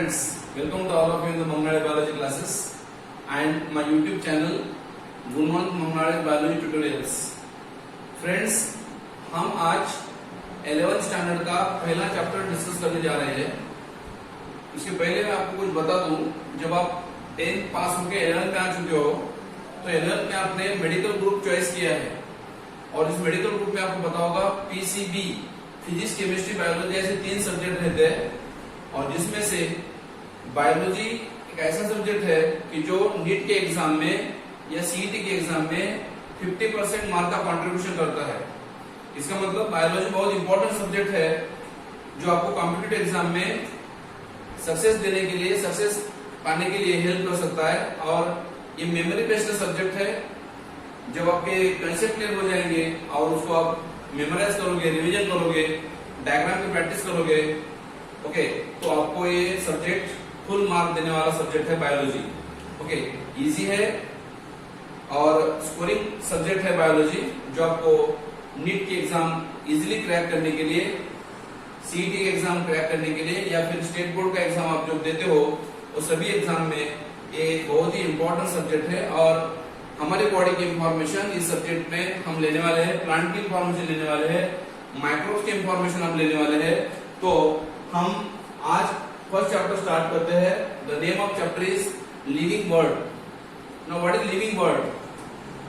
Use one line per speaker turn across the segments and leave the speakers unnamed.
friends, welcome to all of you in the Mangnade Biology classes and my YouTube channel Gunwant Mangnade Biology Tutorials. Friends, हम आज 11th standard का पहला chapter discuss करने जा रहे हैं। इसके पहले मैं आपको कुछ बता दूं, जब आप 10th पास होकर 11th में आ चुके हो तो 11th में आपने मेडिकल ग्रुप चॉइस किया है और इस मेडिकल ग्रुप में आपको पता होगा पीसीबी, फिजिक्स, केमिस्ट्री, बायोलॉजी ऐसे 3 सब्जेक्ट रहते हैं और जिसमें से बायोलॉजी एक ऐसा सब्जेक्ट है कि जो नीट के एग्जाम में या सीईटी के एग्जाम में 50% मार्क का कंट्रीब्यूशन करता है। इसका मतलब बायोलॉजी बहुत इंपॉर्टेंट सब्जेक्ट है जो आपको कॉम्पिटिटिव एग्जाम में सक्सेस देने के लिए, सक्सेस पाने के लिए हेल्प कर सकता है। और ये मेमोरी बेस्ड सब्जेक्ट है। जब आपके कंसेप्ट क्लियर हो जाएंगे और उसको आप मेमोराइज करोगे, रिवीजन करोगे, डायग्राम की प्रैक्टिस करोगे, ओके, तो आपको ये सब्जेक्ट फुल मार्क देने वाला सब्जेक्ट है बायोलॉजी। ओके, इजी है और स्कोरिंग सब्जेक्ट है बायोलॉजी, जो आपको नीट के एग्जाम इजीली क्रैक करने के लिए, सीईटी के एग्जाम क्रैक करने के लिए या फिर स्टेट बोर्ड का एग्जाम आप जो देते हो वो सभी एग्जाम में ये बहुत ही इंपॉर्टेंट सब्जेक्ट है। और हमारी बॉडी की इंफॉर्मेशन इस सब्जेक्ट में हम लेने वाले हैं, प्लांट की इंफॉर्मेशन लेने वाले हैं, माइक्रोब्स की इंफॉर्मेशन हम लेने वाले हैं। तो हम आज फर्स्ट चैप्टर स्टार्ट करते हैं। The name of chapter is living world. Now what is living world?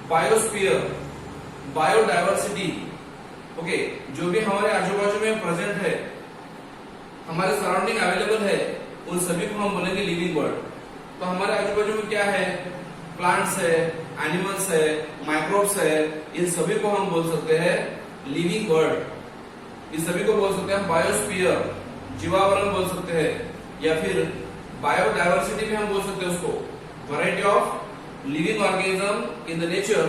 Biosphere, biodiversity. Okay, जो भी हमारे आजू बाजू में प्रेजेंट है, हमारे सराउंडिंग अवेलेबल है, उन सभी को हम बोलेंगे लिविंग वर्ल्ड। तो हमारे आजू बाजू में क्या है? प्लांट्स है, एनिमल्स है, माइक्रोब्स है, इन सभी को हम बोल सकते हैं लिविंग वर्ल्ड। इन सभी को बोल सकते हैं बायोस्फीयर, जीवावरण बोल सकते हैं, या फिर बायोडायवर्सिटी भी हम बोल सकते हैं उसको। Variety of living organism in the nature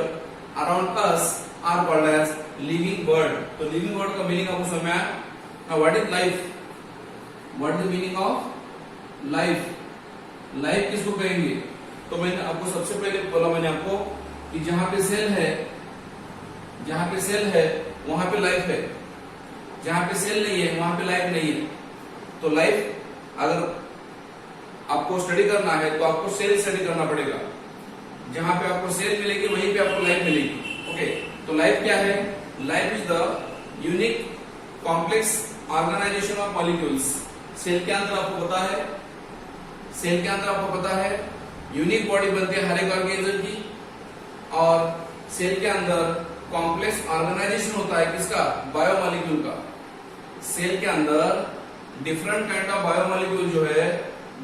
around us are called as living world. तो लिविंग वर्ल्ड का मीनिंग आपको समझ में आया? Now what is life? What is the meaning of life? Life किसको कहेंगे? तो मैंने आपको सबसे पहले बोला, मैंने आपको कि जहां पे सेल है, जहां पे सेल है वहां पे लाइफ है, जहां पे सेल नहीं है वहां पे लाइफ नहीं है। तो लाइफ अगर आपको स्टडी करना है तो आपको सेल स्टडी करना पड़ेगा। जहां पे आपको सेल मिलेगी वहीं पे आपको लाइफ मिलेगी। ओके, तो लाइफ क्या है? Life is the unique complex organisation of molecules. Cell के अंदर आपको पता है, सेल के अंदर आपको पता है यूनिक बॉडी बनती है हर एक ऑर्गेनिज्म की, और सेल के अंदर कॉम्प्लेक्स ऑर्गेनाइजेशन होता है किसका? बायोमॉलिक्यूल का। सेल के अंदर डिफरेंट काइंड ऑफ बायोमॉलिक्यूल जो है,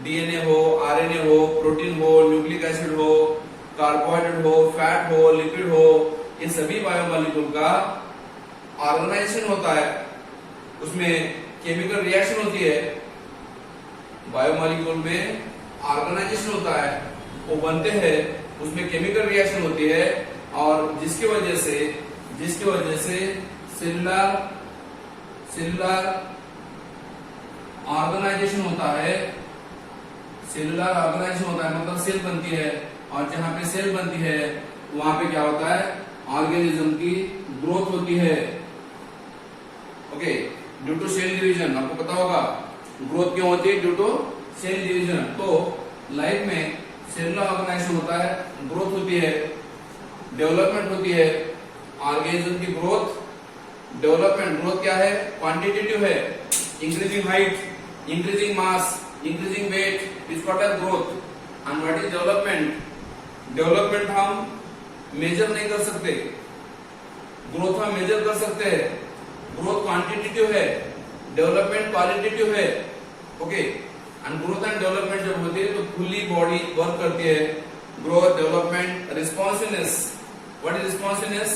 डीएनए हो, आरएनए हो, प्रोटीन हो, न्यूक्लिक एसिड हो, कार्बोहाइड्रेट हो, फैट हो, लिपिड हो, इन सभी बायोमॉलिक्यूल का ऑर्गेनाइजेशन होता है। उसमें केमिकल रिएक्शन होती है, बायोमॉलिक्यूल में ऑर्गेनाइजेशन होता है, वो बनते हैं, उसमें केमिकल रिएक्शन होती है और जिसकी वजह से सेलुलर ऑर्गेनाइजेशन होता है। सेलुलर ऑर्गेनाइजेशन होता है मतलब सेल बनती है, और जहां पे सेल बनती है वहां पे क्या होता है? ऑर्गेनिज्म की ग्रोथ होती है। Okay, due to cell division. आपको पता होगा ग्रोथ क्यों होती है? Due to cell division. तो लाइफ में सेलुलर ऑर्गेनाइजेशन होता है, ग्रोथ होती है, डेवलपमेंट होती है। ऑर्गेनिज्म की ग्रोथ, डेवलपमेंट। ग्रोथ क्या है? क्वांटिटेटिव है, increasing height, increasing mass, increasing weight is called as growth. And what is development? Development हम मेजर नहीं कर सकते, ग्रोथ हम मेजर कर सकते हैं। ग्रोथ क्वांटिटेटिव है, डेवलपमेंट क्वालिटेटिव है। Okay, and growth and development जब होती है तो फुल्ली बॉडी वर्क करती है। Growth, development, responsiveness. What is responsiveness?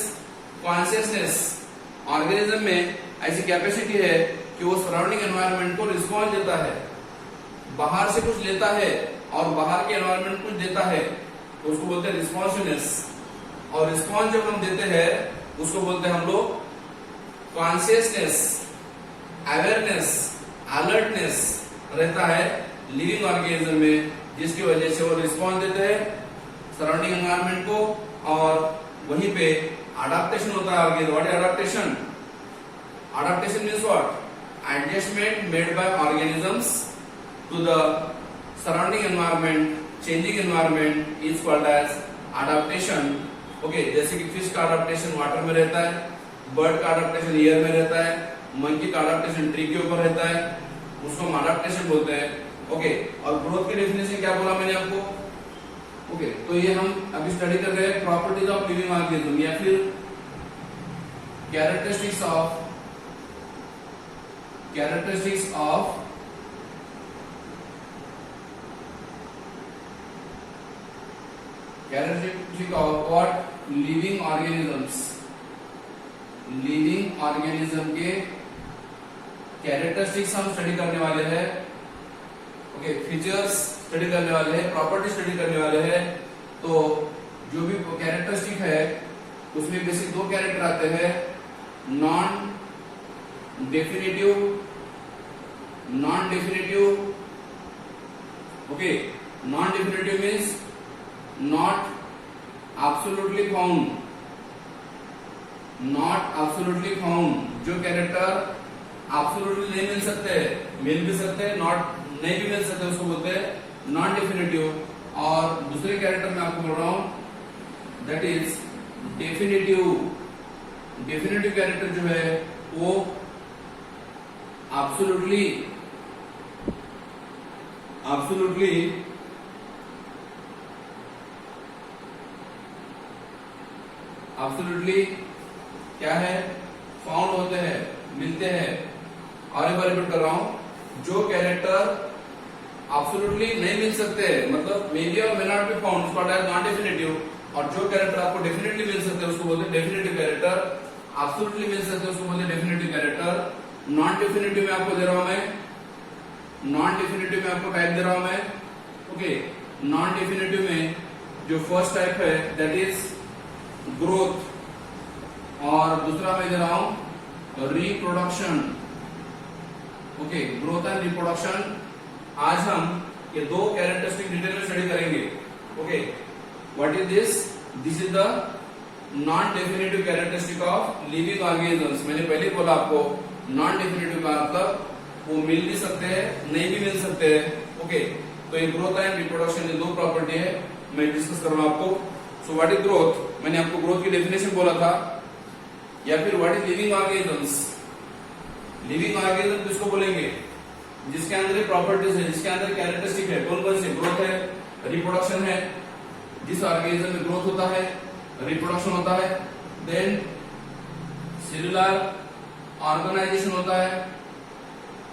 Consciousness. Organism में ऐसी कैपेसिटी है कि वो सराउंडिंग एनवायरनमेंट को रिस्पॉन्स देता है। बाहर से कुछ लेता है और बाहर के एनवायरनमेंट कुछ देता है, तो उसको बोलते हैं रिस्पॉन्सिवनेस। और रिस्पॉन्स जब हम देते हैं उसको बोलते हैं हम लोग कॉन्शियसनेस, अवेयरनेस, अलर्टनेस रहता है लिविंग ऑर्गेनिज्म में, जिसकी वजह से वो रिस्पॉन्स देते हैं सराउंडिंग एनवायरनमेंट को, और वहीं पे अडाप्टेशन होता है organism. What is adaptation? Adaptation means what? Adjustment made by organisms to the surrounding environment, changing environment is called as adaptation. Okay, जैसे कि फिश का अडाप्टेशन वाटर में रहता है, बर्ड का अडाप्टेशन एयर में रहता है, मंकी का अडाप्टेशन ट्री के ऊपर रहता है, उसको हम अडाप्टेशन बोलते हैं। ओके, और ग्रोथ की डेफिनेशन क्या बोला मैंने आपको? ओके, तो ये हम अभी स्टडी कर रहे हैं प्रॉपर्टीज ऑफ लिविंग ऑर्गेनिज्म या फिर characteristics of what living organism के कैरेक्टरिस्टिक्स हम स्टडी करने वाले हैं। ओके, फीचर्स स्टडी करने वाले हैं, प्रॉपर्टी स्टडी करने वाले हैं। तो जो भी कैरेक्टरिस्टिक है उसमें बेसिक दो कैरेक्टर आते हैं, non definitive. Okay, non definitive means not absolutely found. जो कैरेक्टर एब्सोल्युटली नहीं मिल सकते, मिल भी सकते हैं, नॉट नहीं भी मिल सकते, उसको बोलते हैं नॉन डेफिनेटिव। और दूसरे कैरेक्टर में आपको बोल रहा हूं that is definitive. Definitive character जो है वो एब्सोल्युटली क्या है? फाउंड होते हैं, मिलते हैं। और एक बार रिपीट कर रहा हूं, जो कैरेक्टर एब्सोल्युटली नहीं मिल सकते, मतलब मे बी और मे नॉट बी फाउंड, उसको नॉन डेफिनेटिव। और जो कैरेक्टर आपको डेफिनेटली मिल सकते हैं उसको बोलते हैं डेफिनेटिव कैरेक्टर। एब्सोल्युटली मिल सकते हैं उसको बोलते हैं डेफिनेटिव कैरेक्टर। नॉन डेफिनेटिव में आपको दे रहा हूं मैं, टाइप दे रहा हूं मैं। ओके, नॉन डेफिनेटिव में जो फर्स्ट टाइप है दैट इज ग्रोथ, और दूसरा मैं दे रहा हूं reproduction. Okay, growth and reproduction. आज हम ये दो कैरेक्टरिस्टिक डिटेल में स्टडी करेंगे। Okay, what is this? This is the non definitive characteristic of living organisms. मैंने पहले बोला आपको, नॉन डेफिनेटिव का मतलब वो मिल भी सकते हैं, नहीं भी मिल सकते हैं। ओके, तो ये ग्रोथ एंड रिप्रोडक्शन ये दो प्रॉपर्टी है, मैं डिस्कस कर रहा हूं आपको। So what is growth? मैंने आपको ग्रोथ की डेफिनेशन बोला था। या फिर what is living organisms? Living organism किसको बोलेंगे? जिसके अंदर प्रॉपर्टीज है, जिसके अंदर कैरेक्टरिस्टिक है। कौन कौन से? ग्रोथ है, रिप्रोडक्शन है। जिस ऑर्गेनिज्म में ग्रोथ होता है, रिप्रोडक्शन होता है, देन सेलुलर ऑर्गेनाइजेशन होता है।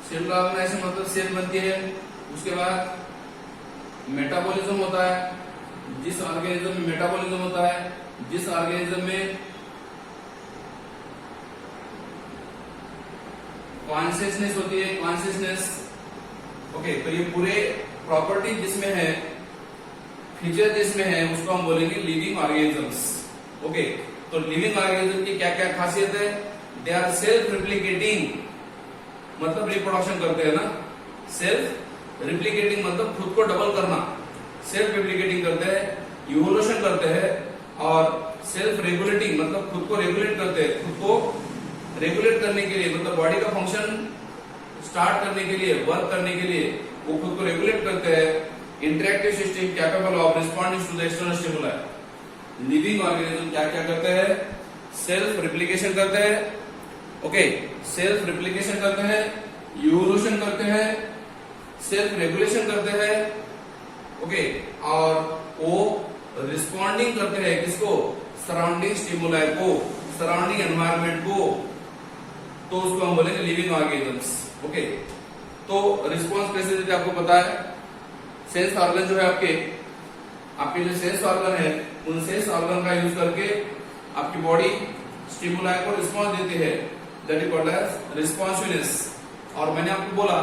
सेलुलर ऑर्गेनाइजेशन मतलब सेल बनती है। उसके बाद मेटाबॉलिज्म होता है। जिस ऑर्गेनिज्म में मेटाबॉलिज्म होता है, जिस ऑर्गेनिज्म में कॉन्शियसनेस होती है, कॉन्शियसनेस। ओके, तो ये पूरे प्रॉपर्टी जिसमें है, फीचर जिसमें है, उसको हम बोलेंगे लिविंग ऑर्गेनिजम्स। ओके, तो लिविंग ऑर्गेनिज्म की क्या क्या खासियत है? दे आर सेल्फ रिप्लिकेटिंग, मतलब रिप्रोडक्शन करते हैं ना। सेल्फ रिप्लिकेटिंग मतलब खुद को डबल करना। सेल्फ रिप्लिकेटिंग करते हैं, इवोल्यूशन करते हैं, और सेल्फ रेगुलेटिंग मतलब खुद को रेगुलेट करते हैं। खुद को रेगुलेट करने के लिए, मतलब बॉडी का फंक्शन स्टार्ट करने के लिए, वर्क करने के लिए वो खुद को रेगुलेट करते हैं। Interactive system capable of responding to the external stimuli. Living organism क्या क्या करते हैं? सेल्फ रिप्लिकेशन करते हैं। ओके, सेल्फ रिप्लिकेशन करते हैं, इवोल्यूशन करते हैं, सेल्फ रेगुलेशन करते हैं। ओके, और वो रिस्पॉन्डिंग करते हैं किसको? सराउंडिंग स्टिमुलाई को, सराउंडिंग एनवायरनमेंट को। तो उसको हम बोलेंगे लिविंग ऑर्गेनिजम्स। ओके, तो रिस्पॉन्स कैसे देते आपको पता है। सेंस ऑर्गन जो है आपके जो सेंस ऑर्गन है, उन सेंस ऑर्गन का यूज करके आपकी बॉडी स्टिमुलाई को रिस्पॉन्स देती है, that is called as responsiveness. और मैंने आपको बोला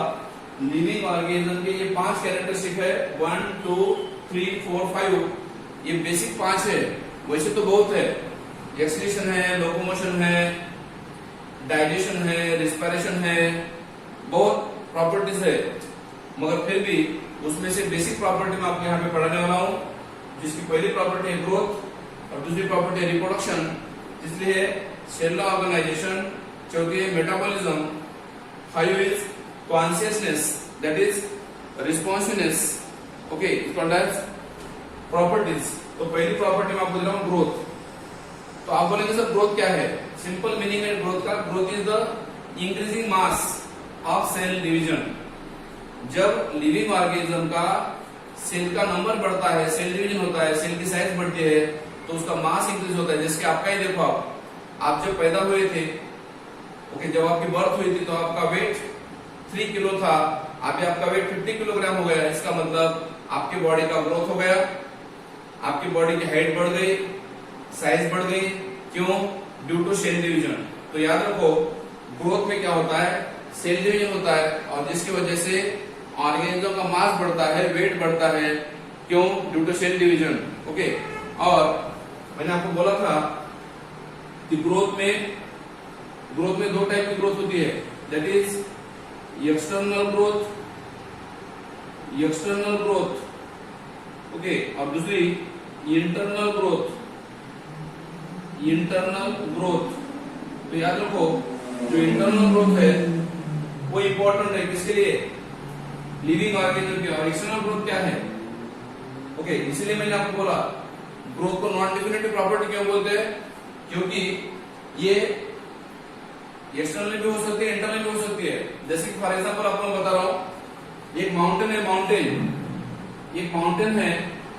लिविंग ऑर्गेनिज्म के ये 5 कैरेक्टरिस्टिक है, 1 2 3 4 5। ये बेसिक 5 है, वैसे तो बहुत है। एक्सक्रीशन है, लोकोमोशन है, डाइजेशन है, रिस्पिरेशन है, बहुत प्रॉपर्टीज है। मगर फिर भी उसमें से बेसिक प्रॉपर्टी मैं आपको यहाँ पे पढ़ाने वाला हूँ, जिसकी पहली प्रॉपर्टी है ग्रोथ और दूसरी प्रॉपर्टी है रिप्रोडक्शन, इसलिए सेलुलर ऑर्गेनाइजेशन, चौथी है metabolism, 5 is consciousness that is responsiveness, okay, it's called as properties. तो पहली प्रॉपर्टी में आप बोल रहा हूं ग्रोथ। तो आप बोलेंगे सर ग्रोथ क्या है? सिंपल मीनिंग है ग्रोथ का, growth is the increasing mass of cell division. जब लिविंग ऑर्गेनिज्म का सेल का नंबर बढ़ता है, सेल डिवीजन होता है, सेल की साइज बढ़ती है, तो उसका मास इंक्रीज होता है। जैसे आपका ही देखो, आप जब पैदा हुए थे, ओके, जब आपकी बर्थ हुई थी तो आपका वेट 3 किलो था, अभी आपका वेट 50 किलोग्राम हो गया। इसका मतलब आपकी बॉडी का ग्रोथ हो गया, आपकी बॉडी की हाइट बढ़ गई, साइज बढ़ गई। क्यों? Due to cell division. तो याद रखो, ग्रोथ में क्या होता है? सेल डिवीजन होता है, और जिसकी वजह से ऑर्गेनिज्म का मास बढ़ता है, वेट बढ़ता है। क्यों? Due to cell division. Okay, और मैंने आपको बोला था कि ग्रोथ में दो टाइप की ग्रोथ होती है, that is external growth, okay, और दूसरी इंटरनल ग्रोथ। तो याद रखो, जो इंटरनल ग्रोथ है वो इंपॉर्टेंट है किसके लिए? लिविंग ऑर्गेनिज्म के। और एक्सटर्नल ग्रोथ क्या है? ओके, इसलिए मैंने आपको बोला ग्रोथ को नॉन डेफिनेटिव प्रॉपर्टी क्यों बोलते हैं? क्योंकि ये एक्सटर्नली भी हो सकती है, इंटरनली भी हो सकती है। जैसे कि फॉर एग्जांपल आपको मैं बता रहा हूं, एक माउंटेन है,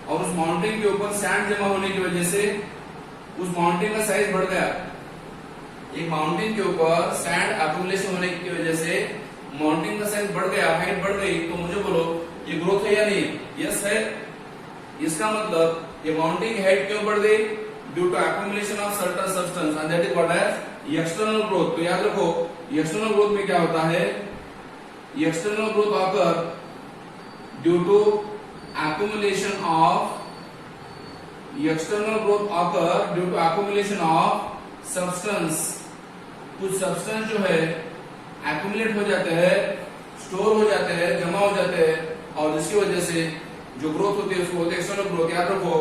और उस माउंटेन के ऊपर सैंड जमा होने की वजह से उस माउंटेन का साइज बढ़ गया। एक माउंटेन के ऊपर सैंड एक्युमुलेशन होने की वजह से माउंटेन का साइज बढ़ गया, हाइट बढ़ गई। तो मुझे बोलो ये ग्रोथ है या नहीं? यस है। इसका मतलब ये माउंटेन की हाइट क्यों बढ़ गई? Due to accumulation of certain substance, and that is what as external growth. तो याद रखो, एक्सटर्नल ग्रोथ में क्या होता है? External growth occur due to accumulation of substance। कुछ सब्सटेंस जो है एक्यूमुलेट हो जाते हैं, स्टोर हो जाते हैं, जमा हो जाते हैं, और जिसकी वजह से जो ग्रोथ होती है उसको बोलते हैं एक्सटर्नल ग्रोथ। याद रखो,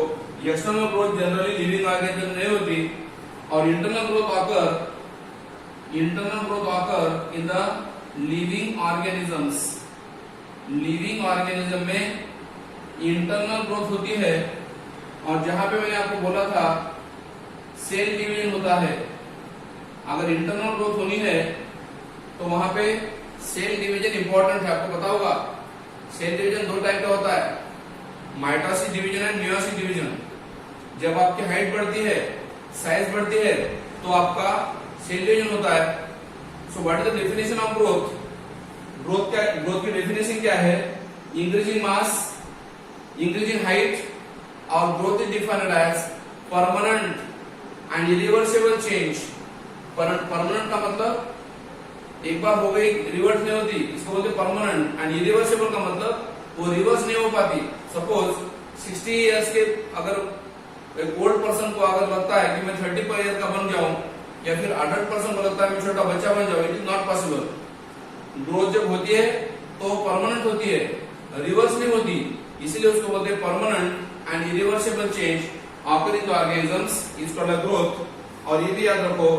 external growth generally living organism नहीं होती, और internal growth occur in the living organisms. Living organism में इंटरनल ग्रोथ होती है, और जहां पे मैंने आपको बोला था सेल डिवीजन होता है। अगर इंटरनल ग्रोथ होनी है तो वहां पे सेल डिवीजन इंपॉर्टेंट है। आपको पता होगा सेल डिवीजन दो टाइप का होता है, mitosis division and meiosis division. जब आपकी हाइट बढ़ती है, साइज बढ़ती है, तो आपका सेल डिवीजन होता है। So what is the definition of growth? Growth की डेफिनेशन क्या है? इंक्रीजिंग मास, increasing height, और growth is defined as permanent and irreversible change। Permanent का मतलब एक बार हो गई रिवर्स नहीं होती, इसको बोलते परमानेंट। एंड इरिवर्सिबल का मतलब वो रिवर्स नहीं हो पाती। सपोज 60 इयर्स के अगर एक ओल्ड पर्सन को अगर लगता है कि मैं 30 ईयर का बन जाऊं, या फिर अडल्ट पर्सन को लगता है मैं छोटा बच्चा बन जाऊं, it is not possible. Growth जब होती है तो परमानेंट होती है, रिवर्स नहीं होती, इसीलिए उसको बोलते हैं permanent and irreversible change occurring in organisms is called growth. और ये भी याद रखो,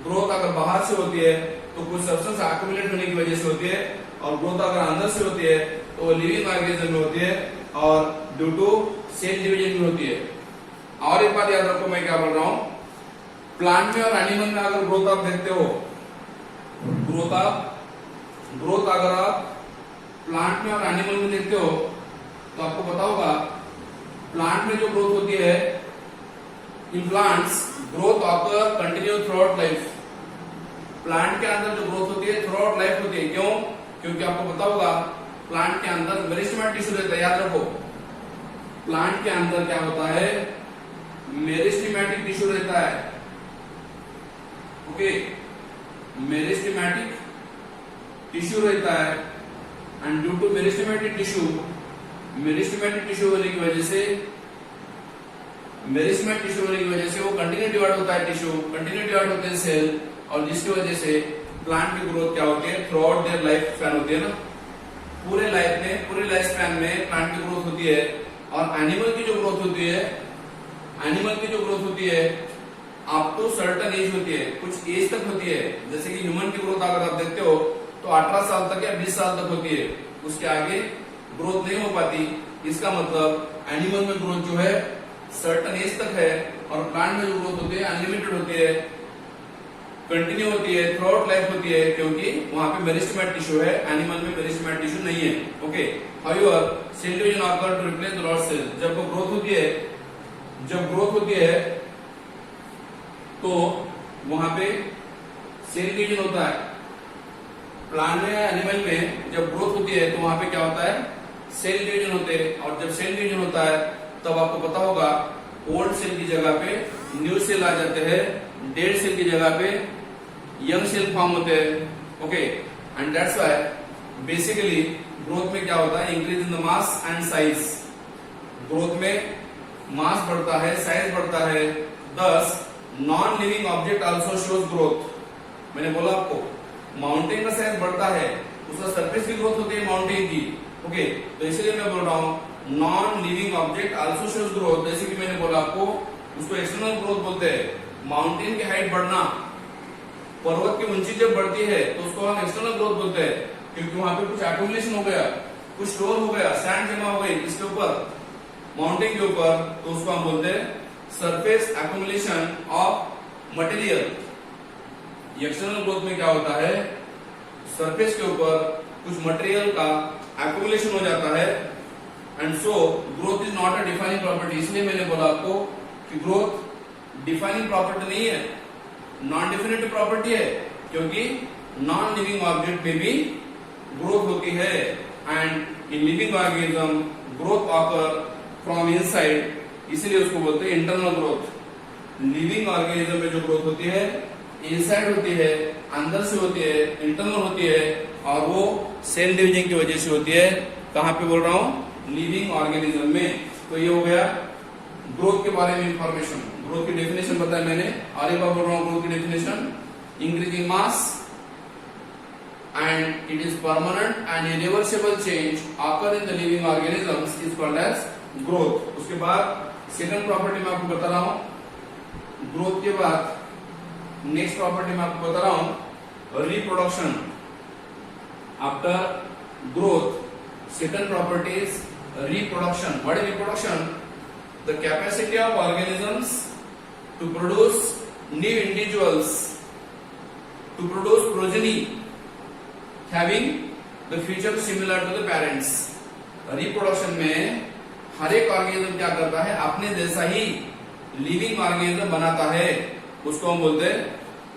ग्रोथ अगर बाहर से होती है तो कुछ सब्सटेंस एक्युमुलेट होने की वजह से होती है, और ग्रोथ अगर अंदर से होती है तो वो लिविंग ऑर्गेनिज्म में होती है, और ड्यू टू सेल डिवीजन में होती है। और एक बात याद रखो, मैं क्या बोल रहा हूं, प्लांट में और एनिमल में अगर ग्रोथ आप देखते हो, ग्रोथ अगर आप प्लांट में और एनिमल में देखते हो तो आपको पता होगा प्लांट में जो ग्रोथ होती है, in plants growth occur continue through out life. Plant के अंदर जो ग्रोथ होती है थ्रू आउट लाइफ होती है। क्यों? क्योंकि आपको पता होगा प्लांट के अंदर मेरिस्टेमेटिक टिश्यू रहता है। याद रखो, प्लांट के अंदर क्या होता है? मेरिस्टेमेटिक टिश्यू रहता है। ओके, मेरिस्टेमेटिक टिश्यू रहता है, and due to meristematic tissue होने की वजह से वो कंटिन्यू डिवाइड होता है, टिश्यू कंटिन्यू डिवाइड होते हैं सेल, और जिसकी वजह से प्लांट की ग्रोथ क्या होती है? Through out their life span होती है ना, पूरे लाइफ स्पैन में प्लांट की ग्रोथ होती है। और एनिमल की जो ग्रोथ होती है अप टू सर्टेन एज होती है, कुछ एज तक होती है। जैसे कि ह्यूमन की ग्रोथ अगर आप देखते हो तो 18 साल तक या 20 साल तक होती है, उसके आगे ग्रोथ नहीं हो पाती। इसका मतलब एनिमल में ग्रोथ जो है सर्टेन एज तक है और प्लांट में जो ग्रोथ होती है अनलिमिटेड होती है, कंटिन्यू होती है, थ्रू आउट लाइफ होती है, क्योंकि वहां पे मेरिस्टेमेटिक टिश्यू है, एनिमल में मेरिस्टेमेटिक टिश्यू नहीं है। Okay, however cell division occur to replace the lost cell. जब वो ग्रोथ होती है, जब ग्रोथ होती है तो वहां पे सेल डिवीजन होता है। प्लांट में या एनिमल में जब ग्रोथ होती है तो वहां पे क्या होता है, सेल डिवीजन होते हैं। और जब सेल डिवीजन होता है तब आपको पता होगा ओल्ड सेल की जगह पे न्यू सेल आ जाते हैं, डेड सेल की जगह पे यंग सेल फॉर्म होते हैं। Okay, and that's why basically growth में क्या होता है, increase in the mass and size. Growth में मास बढ़ता है, साइज बढ़ता है। दस non living object also shows growth. मैंने बोला आपको माउंटेन का साइज बढ़ता है, उसका सरफेस की ग्रोथ होती है माउंटेन की। ओके, तो इसलिए मैं बोल रहा हूं non living object also shows growth. जैसे कि मैंने बोला आपको, उसको एक्सटर्नल ग्रोथ बोलते हैं। माउंटेन की हाइट बढ़ना, पर्वत की ऊंचाई जब बढ़ती है तो उसको हम एक्सटर्नल ग्रोथ बोलते हैं, क्योंकि वहां पे कुछ एक्यूमुलेशन हो गया, कुछ स्टोर हो गया, सैंड जमा हो गई इसके ऊपर, माउंटेन के ऊपर, तो उसको हम बोलते हैं surface accumulation of material. External growth में क्या होता है, सरफेस के ऊपर कुछ मटेरियल का एक्यूमुलेशन हो जाता है। And so growth is not a defining property. इसलिए मैंने बोला आपको कि ग्रोथ डिफाइनिंग प्रॉपर्टी नहीं है, नॉन डिफिनेटिव प्रॉपर्टी है, क्योंकि नॉन लिविंग ऑब्जेक्ट में भी ग्रोथ होती है। And in living organism growth occur from inside, इसलिए उसको बोलते हैं इंटरनल ग्रोथ। लिविंग ऑर्गेनिज्म में जो ग्रोथ होती है इनसाइड होती है, अंदर से होती है, इंटरनल होती है, और वो सेल डिवीजन की वजह से होती है। कहां पे बोल रहा हूं, लिविंग ऑर्गेनिज्म में। तो ये हो गया ग्रोथ के बारे में इंफॉर्मेशन। ग्रोथ की डेफिनेशन बताया मैंने, और एक बार बोल रहा हूं ग्रोथ की definition, increasing mass and it is permanent and irreversible change occur in the living organisms is called as growth। उसके बाद सेकंड प्रॉपर्टी मैं आपको बता रहा हूं। ग्रोथ के बाद नेक्स्ट प्रॉपर्टी मैं आपको बता रहा हूं, reproduction. After growth second property is reproduction। What is reproduction? The capacity of organisms to produce new individuals, to produce progeny having the feature similar to the parents। Reproduction में हर एक organism क्या करता है, अपने जैसा ही लिविंग ऑर्गेनिज्म बनाता है, उसको हम बोलते हैं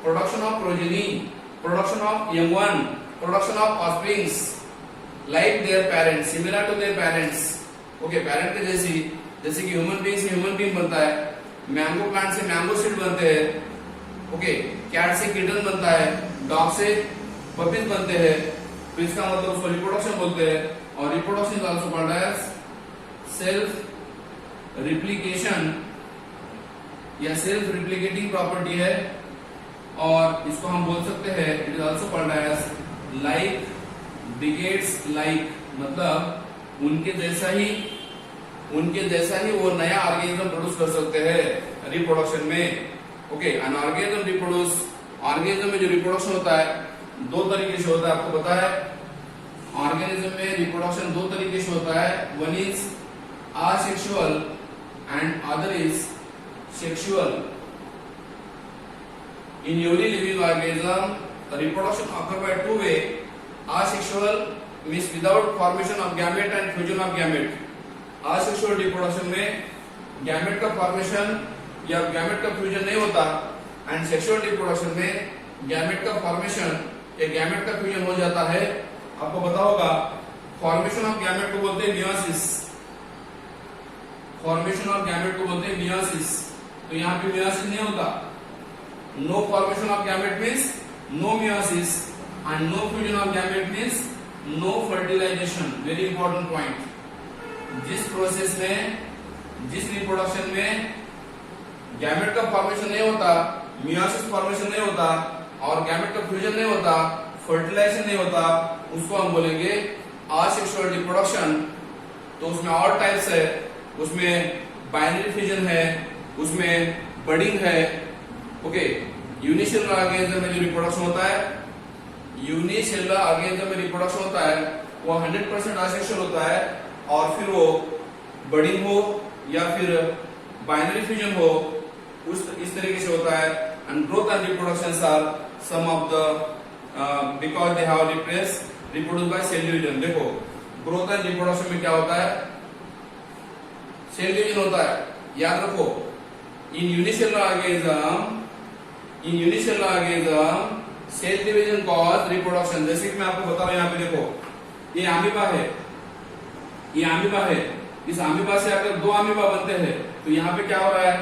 production of progeny, production of young one, production of offsprings like their parents, similar to their parents. Okay, parent के जैसी, जैसे कि ह्यूमन बीइंग से ह्यूमन बीइंग बनता है, मैंगो प्लांट से मैंगो सीड बनते हैं। ओके, कैट से किटन बनता है, डॉग से पपीज बनते हैं। तो इसका मतलब उसको रिप्रोडक्शन बोलते हैं। और reproduction is also called as self replication या सेल्फ रिप्लिकेटिंग प्रॉपर्टी है। और इसको हम बोल सकते हैं, it is also called as like begets like, मतलब उनके जैसा ही वो नया ऑर्गेनिज्म प्रोड्यूस कर सकते हैं रिप्रोडक्शन में। Okay, an organism reproduce, organism में जो रिप्रोडक्शन होता है दो तरीके से होता है, आपको पता है। ऑर्गेनिज्म में रिप्रोडक्शन दो तरीके से होता है, one is asexual and other is sexual. In every living organism reproduction occur by two way. Asexual means without formation of gamete and fusion of gamete। Asexual reproduction में गैमेट का formation या gamete का fusion नहीं होता, and sexual reproduction में gamete का formation या gamete का फ्यूजन हो जाता है। आपको पता होगा फॉर्मेशन ऑफ गैमेट को बोलते हैं मियोसिस, फॉर्मेशन ऑफ गैमेट को बोलते हैं मियोसिस। तो यहाँ पे मियोसिस नहीं होता। No formation of gamete means no meiosis and no fusion of gamete means no fertilization। very important point। जिस प्रोसेस में, जिस रिप्रोडक्शन में गैमेट का फॉर्मेशन नहीं होता, मियोसिस फॉर्मेशन नहीं होता और गैमेट का फ्यूजन नहीं होता, फर्टिलाइजेशन नहीं होता, उसको हम बोलेंगे असेक्सुअल रिप्रोडक्शन। तो उसमें और टाइप्स है, उसमें बाइनरी फ्यूजन है, उसमें बडिंग है। ओके, यूनिसेलुलर ऑर्गेनिज्म में जो रिप्रोडक्शन होता है, यूनिसेलुलर ऑर्गेनिज्म में रिप्रोडक्शन होता है वो 100% असेक्सुअल होता है, और फिर वो बडिंग हो या फिर बाइनरी फ्यूजन हो, इस तरीके से होता है। And growth and reproduction are some of the because they have reproduce by cell division. देखो ग्रोथ एंड रिप्रोडक्शन में क्या होता है, सेल डिवीजन होता है। याद रखो in unicellular organism cell division cause reproduction. जैसे कि मैं आपको बता रहा हूं, यहाँ पे देखो ये अमीबा है, ये अमीबा है, इस अमीबा से अगर दो अमीबा बनते हैं तो यहाँ पे क्या हो रहा है,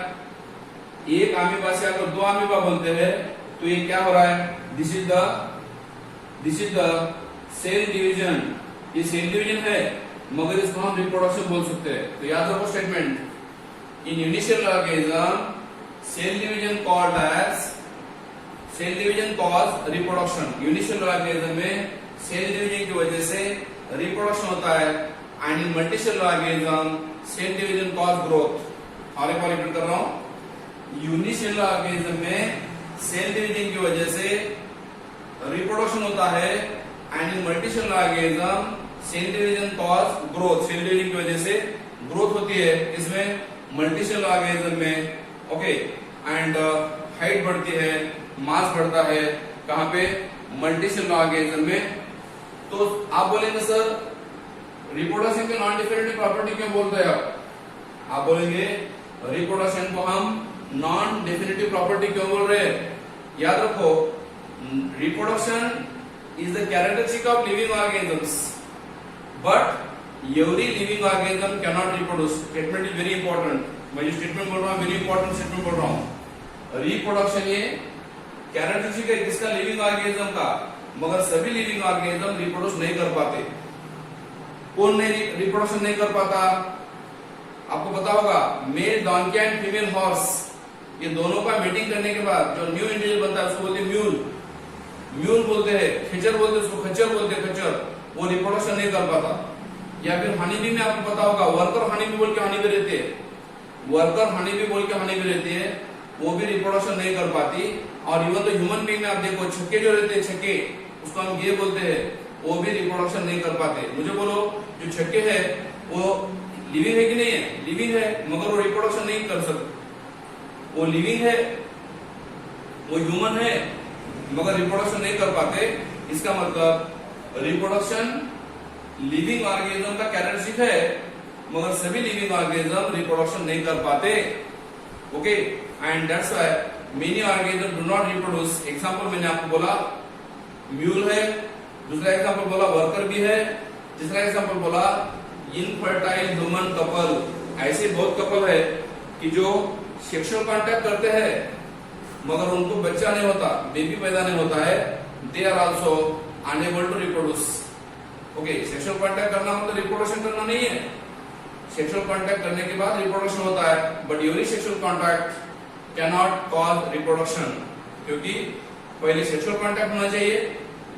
एक अमीबा से अगर दो अमीबा बनते हैं तो ये क्या हो रहा है, this is the cell division. ये सेल डिवीजन है मगर इसको हम रिप्रोडक्शन बोल सकते हैं। तो याद रखो statement, in unicellular organism cell division cause reproduction. Unicellular organism में सेल डिवीजन की वजह से रिप्रोडक्शन होता है। And in multicellular organism cell division cause growth. और एक बार रिपीट कर रहा हूं, यूनिसेलुलर ऑर्गेनिज्म में सेल डिवीजन की वजह से रिप्रोडक्शन होता है। And in multicellular organism cell division cause growth. Cell division की वजह से ग्रोथ होती है इसमें, मल्टीसेलुलर ऑर्गेनिज्म में। ओके, एंड हाइट बढ़ती है, मास बढ़ता है, कहां पे, मल्टीसेलुलर ऑर्गेनिज्म में। तो आप बोलेंगे सर रिप्रोडक्शन के नॉन डिफिनेटिव प्रॉपर्टी क्यों बोलते हैं आप बोलेंगे रिप्रोडक्शन को हम नॉन डेफिनेटिव प्रॉपर्टी क्यों बोल रहे हैं। याद रखो reproduction is the characteristic of living organisms, but every living organism can not reproduce. Statement is very important. मैं जो स्टेटमेंट बोल रहा हूँ वेरी इंपॉर्टेंट स्टेटमेंट बोल रहा हूँ। रिप्रोडक्शन ये कैरेक्टरिस्टिक है किसका, लिविंग ऑर्गेनिज्म का, मगर सभी लिविंग ऑर्गेनिज्म रिप्रोड्यूस नहीं कर पाते। कौन नहीं रिप्रोडक्शन नहीं कर पाता, आपको पता होगा, मेल डॉन्की एंड फीमेल हॉर्स, ये दोनों का मीटिंग करने के बाद जो न्यू इंडिविजुअल बनता है उसको बोलते हैं म्यूल। म्यूल बोलते हैं, खच्चर बोलते हैं उसको, खच्चर बोलते हैं, खच्चर। वो रिप्रोडक्शन नहीं कर पाता। या फिर हनी बी में आपको पता होगा वर्कर हनी बी बोल के हनी बी रहते हैं, वर्कर हनी बी बोल के हनी बी रहती है, वो भी रिप्रोडक्शन नहीं कर पाती। और इवन तो ह्यूमन बीइंग में आप देखो छक्के जो रहते हैं, छक्के उसको हम गे बोलते हैं, वो भी रिप्रोडक्शन नहीं कर पाते। मुझे बोलो जो छक्के है वो लिविंग है कि नहीं है, लिविंग है, मगर वो रिप्रोडक्शन नहीं कर सकते। वो लिविंग है, वो ह्यूमन है, मगर रिप्रोडक्शन नहीं कर पाते। इसका मतलब रिप्रोडक्शन लिविंग ऑर्गेनिज्म का कैरेक्टरिस्टिक है, मगर सभी लिविंग ऑर्गेनिज्म रिप्रोडक्शन नहीं कर पाते। Okay, and that's why many organism do not reproduce. Example मैंने आपको बोला म्यूल है, दूसरा एग्जांपल बोला वर्कर भी है, तीसरा एग्जांपल बोला इनफर्टाइल ह्यूमन कपल। ऐसे बहुत कपल है कि जो सेक्सुअल कांटेक्ट करते हैं मगर उनको बच्चा नहीं होता, बेबी पैदा नहीं होता है, they are also unable to reproduce. Okay, sexual contact करना मतलब रिप्रोडक्शन करना नहीं है। सेक्सुअल कांटेक्ट करने के बाद रिप्रोडक्शन होता है, but Yuri sexual contact can not cause reproduction, क्योंकि पहले सेक्सुअल कांटेक्ट होना चाहिए,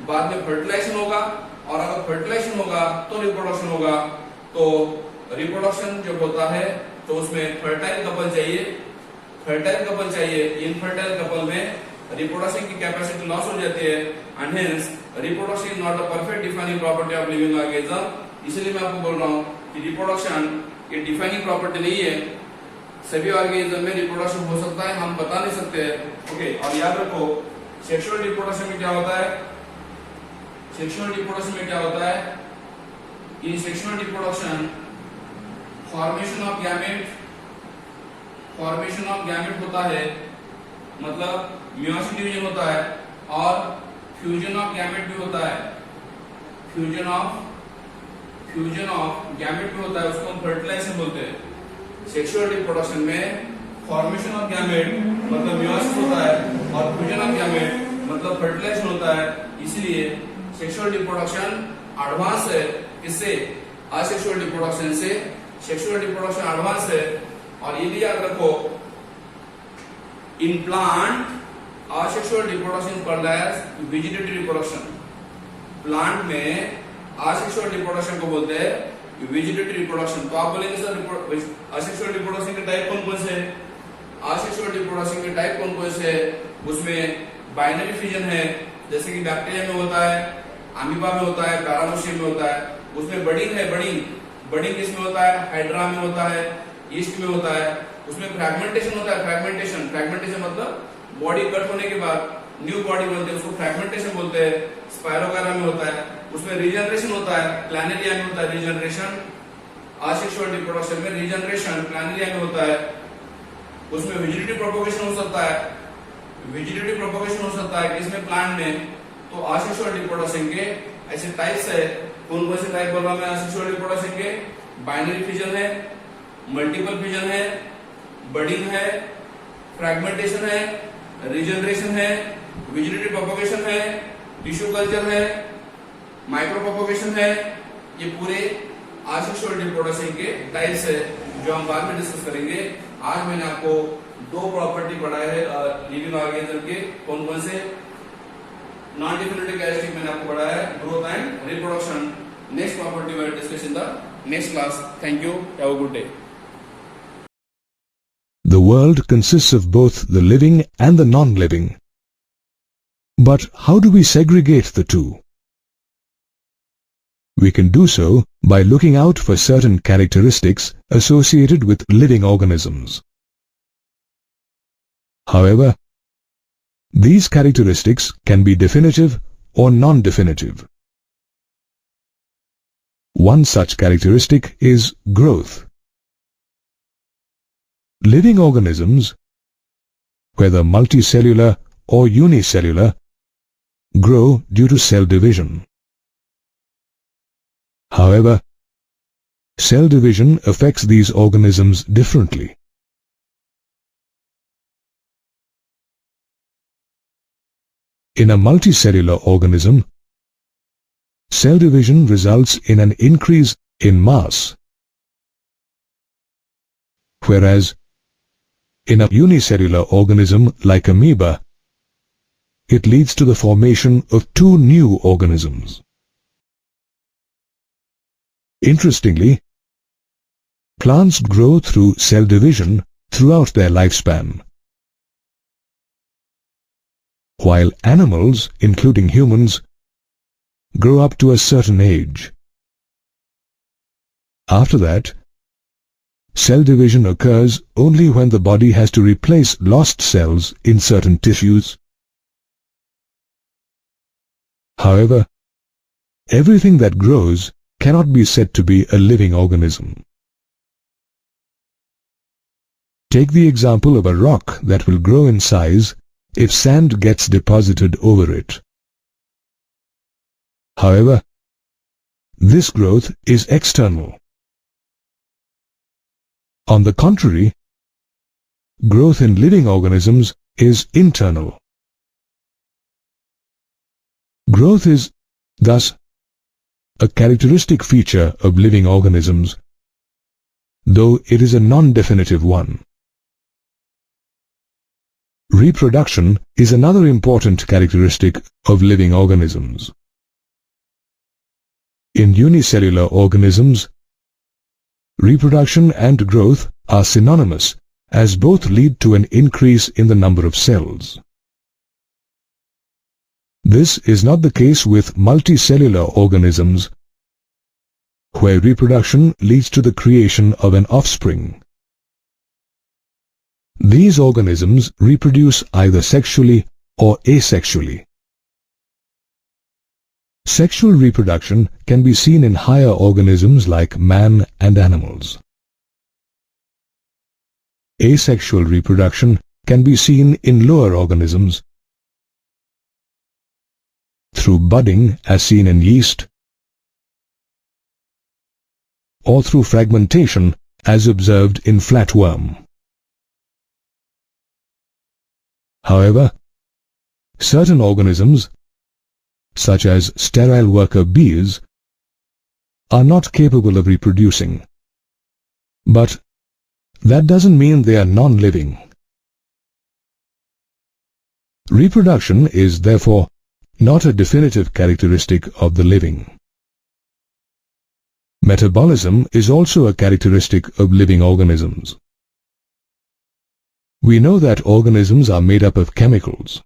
बाद में फर्टिलाइजेशन होगा, और अगर फर्टिलाइजेशन होगा तो रिप्रोडक्शन होगा। तो रिप्रोडक्शन जब होता है तो उसमें फर्टाइल कपल चाहिए, फर्टाइल कपल चाहिए। इनफर्टाइल कपल में रिप्रोडक्शन की कैपेसिटी लॉस हो जाती है, and hence reproduction is not a perfect defining property of living organism. इसलिए मैं आपको बोल रहा हूँ कि रिप्रोडक्शन ये डिफाइनिंग प्रॉपर्टी नहीं है। सभी ऑर्गेनिज्म में रिप्रोडक्शन हो सकता है, हम बता नहीं सकते। ओके, और याद रखो सेक्सुअल रिप्रोडक्शन में क्या होता है, सेक्सुअल रिप्रोडक्शन में क्या होता है, in sexual reproduction formation of gamete, formation of gamete होता है, मतलब मियोसिस डिवीजन होता है, और फ्यूजन ऑफ गैमेट भी होता है। फ्यूजन ऑफ गैमेट भी होता है, उसको हम फर्टिलाइजेशन बोलते हैं। सेक्सुअल रिप्रोडक्शन में फॉर्मेशन ऑफ गैमेट मतलब मियोसिस होता है, और फ्यूजन ऑफ गैमेट मतलब फर्टिलाइजेशन होता है। इसलिए सेक्सुअल रिप्रोडक्शन एडवांस है, किससे, असेक्सुअल रिप्रोडक्शन से। सेक्सुअल रिप्रोडक्शन एडवांस है, और ये भी याद रखो in plant asexual reproduction called as vegetative reproduction. Plant में असेक्सुअल रिप्रोडक्शन को बोलते हैं वेजिटेटिव रिप्रोडक्शन। तो आप बोलेंगे सर असेक्सुअल रिप्रोडक्शन के टाइप कौन कौन से है, असेक्सुअल रिप्रोडक्शन के टाइप कौन कौन से है, उसमें बाइनरी फ्यूजन है, जैसे कि बैक्टीरिया में होता है, अमीबा में होता है, पैरामीशियम में होता है। उसमें बडिंग है, बडिंग किसमें होता है? हाइड्रा में होता है, ईस्ट में होता है। उसमें फ्रैगमेंटेशन होता है, फ्रैगमेंटेशन मतलब बॉडी कट होने के बाद न्यू बॉडी बनती है, उसको फ्रैगमेंटेशन बोलते हैं। स्पायरोगारा में होता है, उसमें रीजनरेशन होता है, प्लानेरिया में होता है रीजनरेशन। असेक्सुअल रिप्रोडक्शन में रीजनरेशन प्लानेरिया में होता है। उसमें वेजिटेटिव प्रोपगेशन हो सकता है, किसमें? प्लांट में। तो असेक्सुअल रिप्रोडक्शन के ऐसे टाइप्स है। कौन कौन से टाइप बोल रहा हूं मैं असेक्सुअल रिप्रोडक्शन के? बाइनरी फिजन है, मल्टीपल फिजन है, बडिंग है, फ्रैगमेंटेशन है, रीजनरेशन है, वेजिटेटिव प्रोपगेशन है, टिश्यू कल्चर है, माइक्रो प्रोपगेशन है। ये पूरे असेक्सुअल रिप्रोडक्शन के टाइप्स है जो हम बाद में डिस्कस करेंगे। आज मैंने आपको दो प्रॉपर्टी पढ़ाए हैं लिविंग ऑर्गेनिज्म के। कौन कौन से? नॉन डिफिनेटिव कैरेक्टरिस्टिक मैंने आपको पढ़ाया है, growth and reproduction. Next property we will discuss in the next class. Thank you, have a good day.
The world consists of both the living and the non-living. But how do we segregate the two? We can do so by looking out for certain characteristics associated with living organisms. However, these characteristics can be definitive or non-definitive. One such characteristic is growth. Living organisms, whether multicellular or unicellular, grow due to cell division. However, cell division affects these organisms differently. In a multicellular organism, cell division results in an increase in mass, whereas in a unicellular organism like amoeba, it leads to the formation of two new organisms. Interestingly, plants grow through cell division throughout their lifespan, while animals, including humans, grow up to a certain age. After that, cell division occurs only when the body has to replace lost cells in certain tissues. However, everything that grows cannot be said to be a living organism. Take the example of a rock that will grow in size if sand gets deposited over it. However, this growth is external. On the contrary, growth in living organisms is internal. Growth is, thus, a characteristic feature of living organisms, though it is a non-definitive one. Reproduction is another important characteristic of living organisms. In unicellular organisms, reproduction and growth are synonymous, as both lead to an increase in the number of cells. This is not the case with multicellular organisms, where reproduction leads to the creation of an offspring. These organisms reproduce either sexually or asexually. Sexual reproduction can be seen in higher organisms like man and animals. Asexual reproduction can be seen in lower organisms through budding as seen in yeast, or through fragmentation as observed in flatworm. However, certain organisms, such as sterile worker bees, are not capable of reproducing. But that doesn't mean they are non-living. Reproduction is therefore not a definitive characteristic of the living. Metabolism is also a characteristic of living organisms. We know that organisms are made up of chemicals.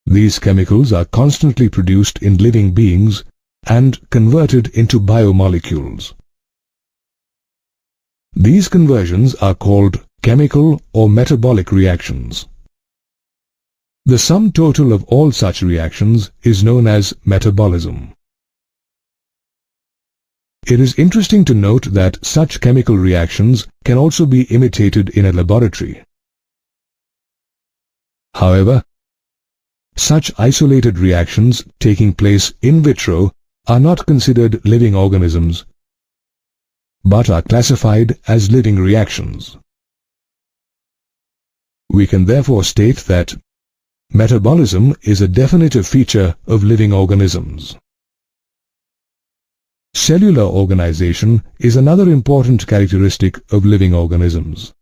These chemicals are constantly produced in living beings and converted into biomolecules. These conversions are called chemical or metabolic reactions. The sum total of all such reactions is known as metabolism. It is interesting to note that such chemical reactions can also be imitated in a laboratory. However, such isolated reactions taking place in vitro are not considered living organisms, but are classified as living reactions. We can therefore state that metabolism is a definitive feature of living organisms. Cellular organization is another important characteristic of living organisms.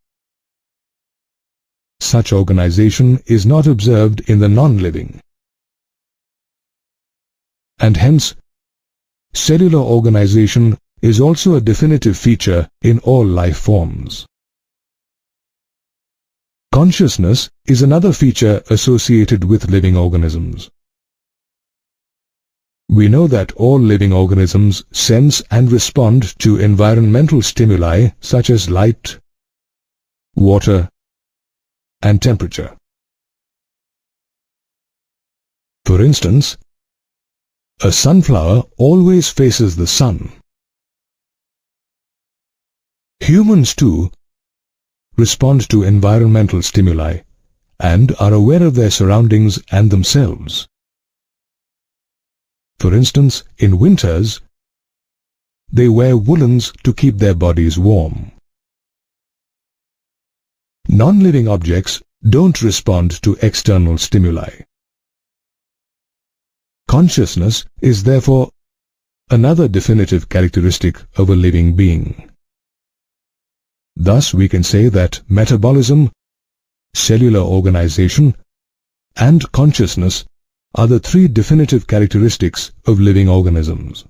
Such organization is not observed in the non-living, and hence cellular organization is also a definitive feature in all life forms. Consciousness is another feature associated with living organisms. We know that all living organisms sense and respond to environmental stimuli such as light, water, and temperature. For instance, a sunflower always faces the sun. Humans too respond to environmental stimuli and are aware of their surroundings and themselves. For instance, in winters, they wear woolens to keep their bodies warm. Non-living objects don't respond to external stimuli. Consciousness is therefore another definitive characteristic of a living being. Thus, we can say that metabolism, cellular organization, and consciousness are the three definitive characteristics of living organisms.